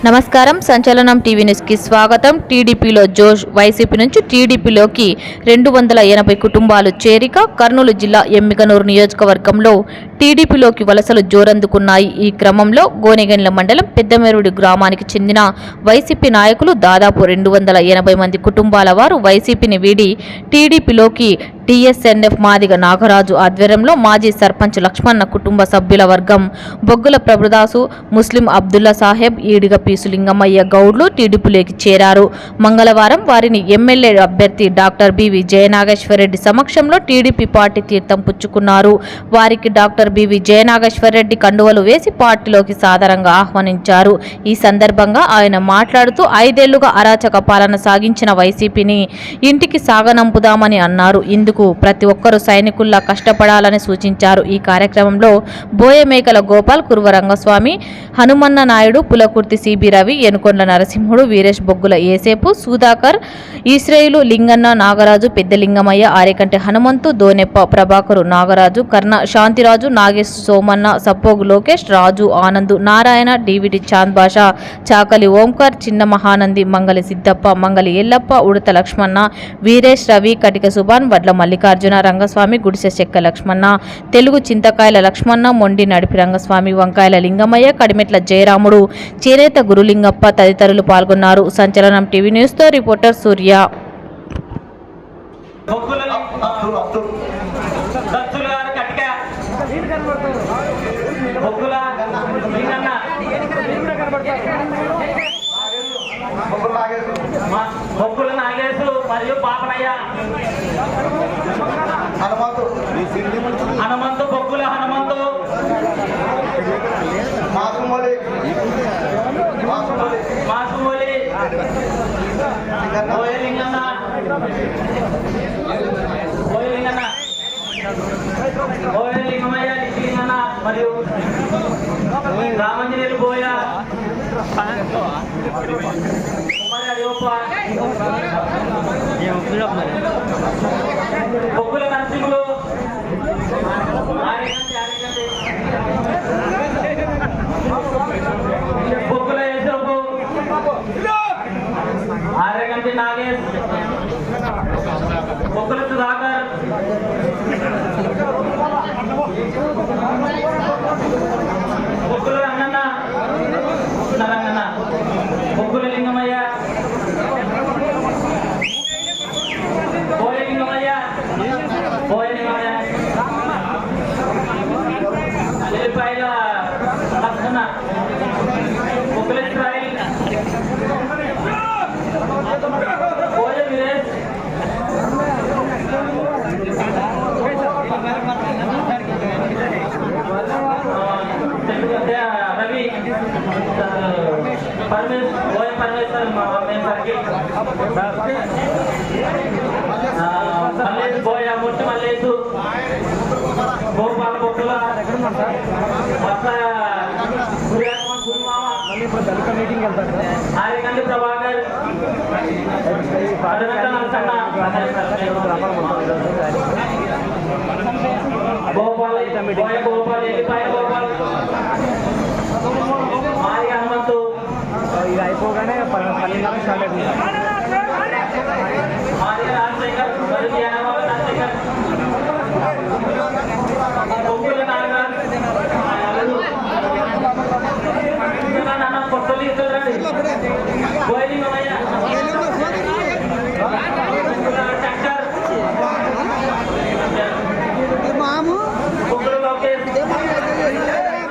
నమస్కారం. సంచలనం టీవీ న్యూస్కి స్వాగతం. టీడీపీలో జోష్. వైసీపీ నుంచి టీడీపీలోకి 280 కుటుంబాలు చేరిక. కర్నూలు జిల్లా ఎమ్మిగనూరు నియోజకవర్గంలో టీడీపీలోకి వలసలు జోరందుకున్నాయి. ఈ క్రమంలో గోనెగండ్ల మండలం పెద్దమెరుడి గ్రామానికి చెందిన వైసీపీ నాయకులు దాదాపు 280 మంది కుటుంబాల వారు వైసీపీని వీడి టీడీపీలోకి టీఎస్ఎన్ఎఫ్ మాదిగ నాగరాజు ఆధ్వర్యంలో మాజీ సర్పంచ్ లక్ష్మణ కుటుంబ సభ్యుల వర్గం బొగ్గుల ప్రభుదాసు, ముస్లిం అబ్దుల్లా సాహెబ్, ఈడిగ పీసులింగమయ్య గౌడ్లు టీడీపీలోకి చేరారు. మంగళవారం వారిని ఎమ్మెల్యే అభ్యర్థి డాక్టర్ బివి జయనాగేశ్వరరెడ్డి సమక్షంలో టీడీపీ పార్టీ తీర్థం పుచ్చుకున్నారు. వారికి డాక్టర్ బివి జయనాగేశ్వరరెడ్డి కండువలు వేసి పార్టీలోకి సాదరంగా ఆహ్వానించారు. ఈ సందర్భంగా ఆయన మాట్లాడుతూ 5 ఏళ్లుగా అరాచక పాలన సాగించిన వైసీపీని ఇంటికి సాగనంపుదామని అన్నారు. ఇందుకు ప్రతి ఒక్కరూ సైనికుల్లా కష్టపడాలని సూచించారు. ఈ కార్యక్రమంలో బోయమేకల గోపాల్, కురువ రంగస్వామి, హనుమన్న నాయుడు, పులకుర్తి సిబి రవి, ఎనుకొండ నరసింహుడు, వీరేష్ బొగ్గుల ఏసేపు, సుధాకర్, ఈశ్రేయులు, లింగన్న, నాగరాజు, పెద్దలింగమయ్య, ఆరేకంటి హనుమంతు, దోనెప్ప ప్రభాకరు, నాగరాజు, కర్ణ శాంతిరాజు, నాగేశ్, సోమన్న, సప్పోగు లోకేష్, రాజు, ఆనందు, నారాయణ, డివిడి చాంద్ బాషా, చాకలి ఓంకర్, చిన్న మహానంది, మంగలి సిద్దప్ప, మంగలి ఎల్లప్ప, ఉడత లక్ష్మణ, వీరేష్, రవి, కటిక సుభాన్, వడ్ల మల్లికార్జున, రంగస్వామి, గుడిసె చెక్క లక్ష్మణ, తెలుగు చింతకాయల లక్ష్మణ, మొండి నడిపి రంగస్వామి, వంకాయల లింగమయ్య, కడిమెట్ల జయరాముడు, చేనేత గురులింగప్ప తదితరులు పాల్గొన్నారు. సంచలనం టీవీ న్యూస్ తో రిపోర్టర్ సూర్య. బొక్కుల నాగేశు మరియు పాపనయ్య, హనుమంతు, బొక్కుల హనుమంతు, మాసుమోలి, బోయలింగన్న, బోయలింగమయ్య, లింగన్న మరియు రామంజనేయులు బోయ, బొగ్గుల నరసింహులు, బొగ్గుల యేసపు, ఆరేగంటి నాగేష్, బొగ్గుల సుధాకర్, బొగ్గుల రంగన్న, బొగ్గుల లింగమయ్య, ఎల్లిపాయల లక్షణ, బొగ్గుల ఇస్రాయిల్, బోయ వీరేష్, రవి, బోయ పరమేశ్వర్, మల్లేసు బోయ, ముట్టి మల్లేసు, గోపాల బొక్కుల, ఆరేగంటి ప్రభాకర్, గోపాల్, బోయ గోపాల్, ఎల్లిపాయ గోపాల్, మాది హనుమంతు. ఇది అయిపోగానే 12 స్టార్ట్ అవుతుంది.